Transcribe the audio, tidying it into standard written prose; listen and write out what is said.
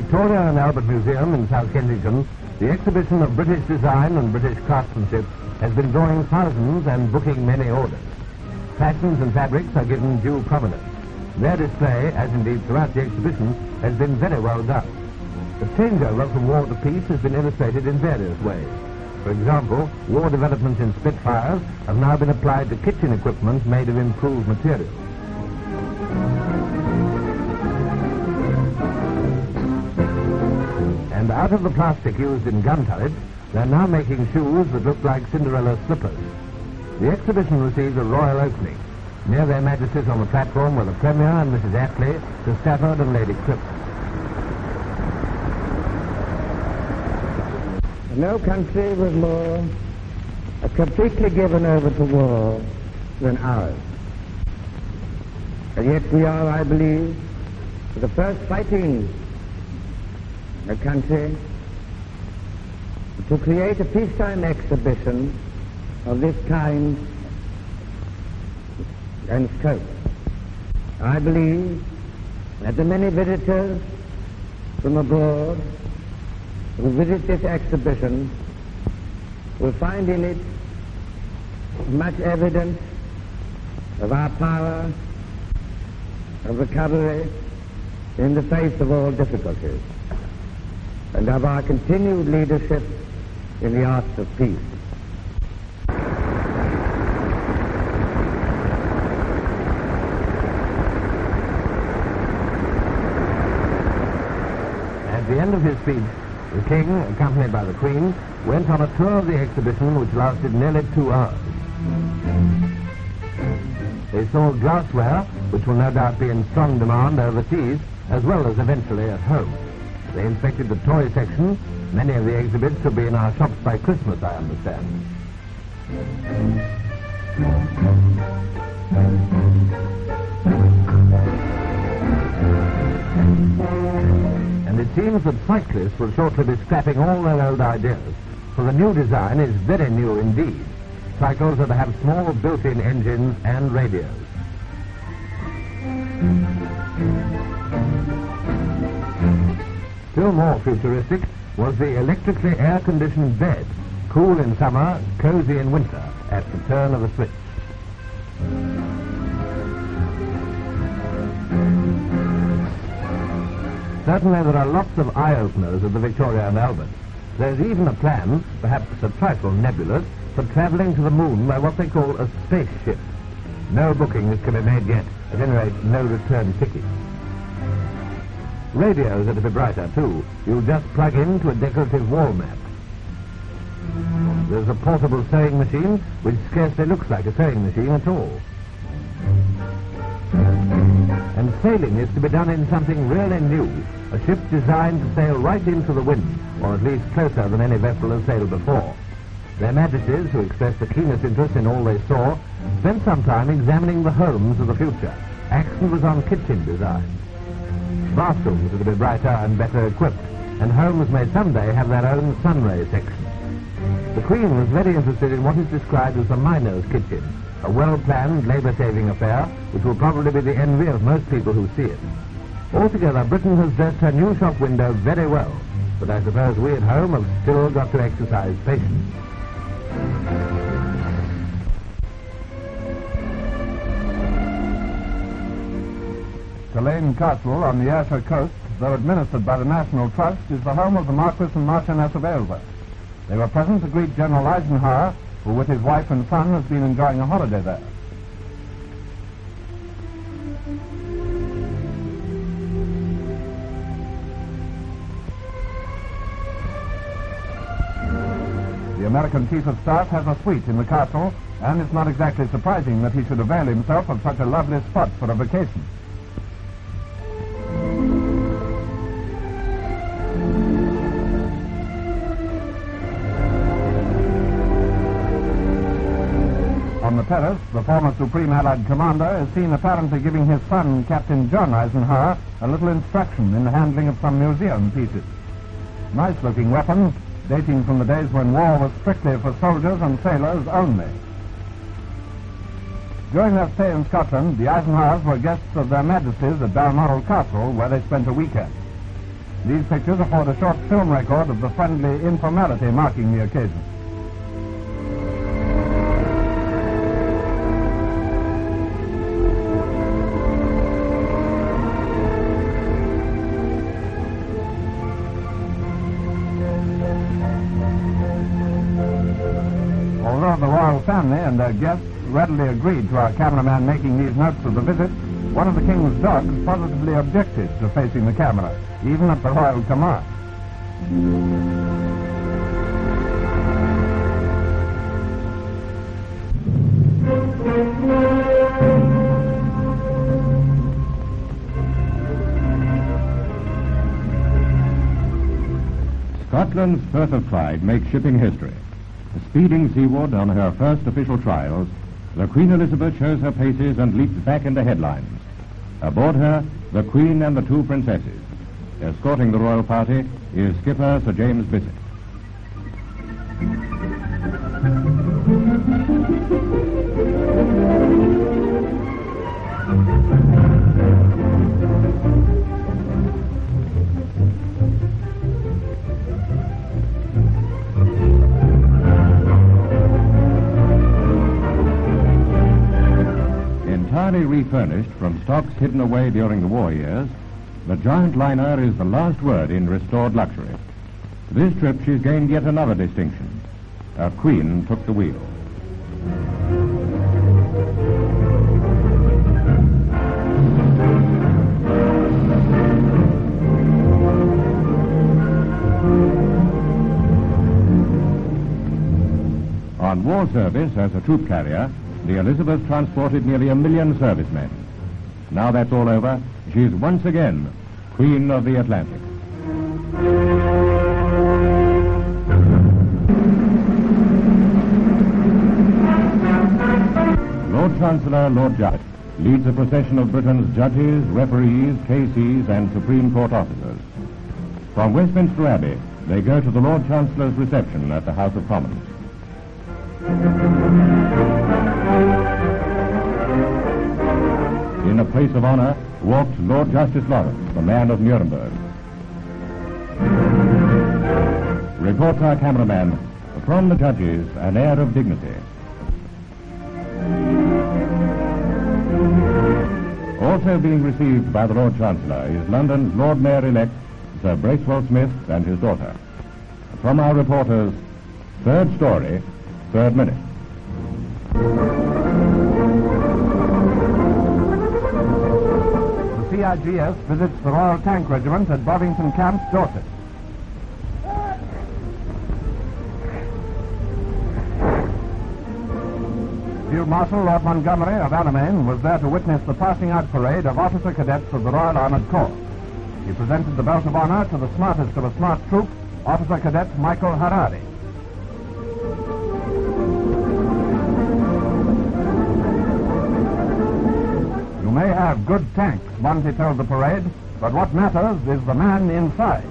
Victoria and Albert Museum in South Kensington, the exhibition of British design and British craftsmanship has been drawing thousands and booking many orders. Fashions and fabrics are given due prominence. Their display, as indeed throughout the exhibition, has been very well done. The changeover from war to peace has been illustrated in various ways. For example, war developments in Spitfires have now been applied to kitchen equipment made of improved materials. And out of the plastic used in gun turrets, they're now making shoes that look like Cinderella slippers. The exhibition received a royal opening. Near their Majesties on the platform were the Premier and Mrs. Astley, Sir Stafford and Lady Cripps. No country was more completely given over to war than ours. And yet we are, I believe, the first fighting country to create a peacetime exhibition of this kind and scope. I believe that the many visitors from abroad who visit this exhibition will find in it much evidence of our power of recovery in the face of all difficulties, and of our continued leadership in the arts of peace. At the end of his speech, the King, accompanied by the Queen, went on a tour of the exhibition which lasted nearly 2 hours. They saw glassware, which will no doubt be in strong demand overseas, as well as eventually at home. They inspected the toy section. Many of the exhibits will be in our shops by Christmas, I understand. And it seems that cyclists will shortly be scrapping all their old ideas, for the new design is very new indeed. Cycles are to have small built-in engines and radios. Still more futuristic was the electrically air-conditioned bed, cool in summer, cozy in winter, at the turn of a switch. Certainly there are lots of eye-openers at the Victoria and Albert. There's even a plan, perhaps a trifle nebulous, for travelling to the moon by what they call a spaceship. No bookings can be made yet, at any rate no return tickets. Radios are to be brighter too. You'll just plug into a decorative wall map. There's a portable sewing machine which scarcely looks like a sewing machine at all. And sailing is to be done in something really new, a ship designed to sail right into the wind, or at least closer than any vessel has sailed before. Their Majesties, who expressed the keenest interest in all they saw, spent some time examining the homes of the future. Action was on kitchen design. Bathrooms are to be brighter and better equipped, and homes may someday have their own sunray section. The Queen was very interested in what is described as the miner's kitchen, a well-planned, labour-saving affair which will probably be the envy of most people who see it. Altogether, Britain has dressed her new shop window very well, but I suppose we at home have still got to exercise patience. Culzean Castle on the Ayrshire coast, though administered by the National Trust, is the home of the Marquis and Marchioness of Aylesworth. They were present to greet General Eisenhower, who with his wife and son has been enjoying a holiday there. The American Chief of Staff has a suite in the castle, and it's not exactly surprising that he should avail himself of such a lovely spot for a vacation. On the terrace, the former Supreme Allied Commander is seen apparently giving his son, Captain John Eisenhower, a little instruction in the handling of some museum pieces. Nice-looking weapons, dating from the days when war was strictly for soldiers and sailors only. During their stay in Scotland, the Eisenhowers were guests of their Majesties at Balmoral Castle, where they spent a weekend. These pictures afford a short film record of the friendly informality marking the occasion. Although the royal family and their guests readily agreed to our cameraman making these notes of the visit, one of the king's dogs positively objected to facing the camera, even at the royal command. Scotland's Firth of Clyde makes shipping history. Speeding seaward on her first official trials, the Queen Elizabeth shows her paces and leaps back into headlines. Aboard her, the Queen and the two princesses. Escorting the royal party is skipper Sir James Bissett. Entirely refurnished from stocks hidden away during the war years, the giant liner is the last word in restored luxury. This trip she's gained yet another distinction. A queen took the wheel. On war service as a troop carrier, the Elizabeth transported nearly 1 million servicemen. Now that's all over, she's once again Queen of the Atlantic. Lord Chancellor Lord Judge leads a procession of Britain's judges, referees, KCs, and Supreme Court officers. From Westminster Abbey, they go to the Lord Chancellor's reception at the House of Commons. In a place of honor walked Lord Justice Lawrence, the man of Nuremberg. Reports our cameraman, from the judges, an air of dignity. Also being received by the Lord Chancellor is London's Lord Mayor-elect, Sir Bracewell Smith, and his daughter. From our reporters, third story, third minute. The CIGS visits the Royal Tank Regiment at Bovington Camp, Dorset. Field Marshal Lord Montgomery of Alamein was there to witness the passing out parade of officer cadets of the Royal Armoured Corps. He presented the belt of honor to the smartest of a smart troop, Officer Cadet Michael Harari. You may have good tanks, Monty told the parade, but what matters is the man inside.